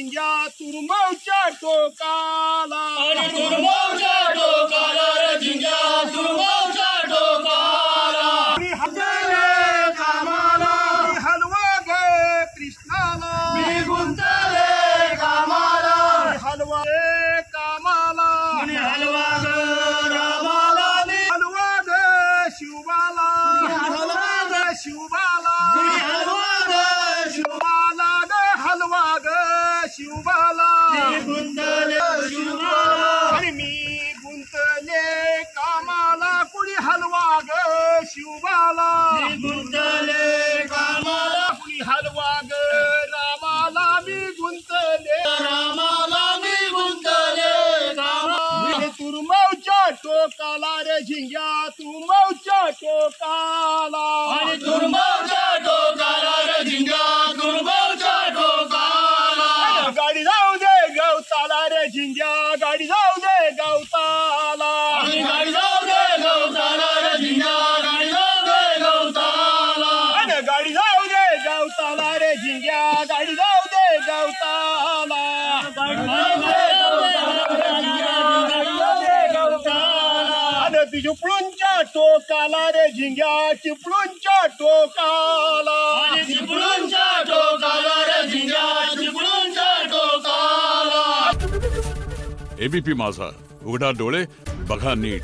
झिंग्या तुरमवच्या टोकाला आणि तुरमवच्या टोकाला रे झिंग्या तुरमवच्या टोकाला हलवे कामाला हलवा गे कृष्णाला मी गुंतले कामाला हलवा गे कामाला आणि हलवा ग रामाला मी हलवा गे शिवबाला हलवा गे शिवबाला मी हलवा ग शिवबाला गे हलवा गे शिवबाला मी गुंतले शिवबाला आणि मी गुंतले कामाला कुणी हलवा ग शिवबाला मी गुंतले कामाला कुणी हलवा ग रामाला मी गुंतले रामाला मी गुंतले कामाला तुरमवच्या टोकाला रे झिंग्या तुरमवच्या टोकाला आणि तुरमवच्या टोकाला रे झिंग्या तुरमवच्या टोकाला गाडी जाऊ दे गवताला रे झिंग्या गाडी जाऊ दे गवताला आणि गाडी जाऊ दे गवताला रे झिंग्या गाडी जाऊ दे गवताला आणि गाडी जाऊ दे गवताला रे झिंग्या गाडी जाऊ दे गवताला आणि ती चिपळूणच्या टोकाला रे झिंग्या चिपळूणच्या टोकाला आणि चिपळूणच्या टोकाला रे झिंग्या चिपळूणच्या टोकाला एबीपी माझा, उघडा डोळे बघा नीट.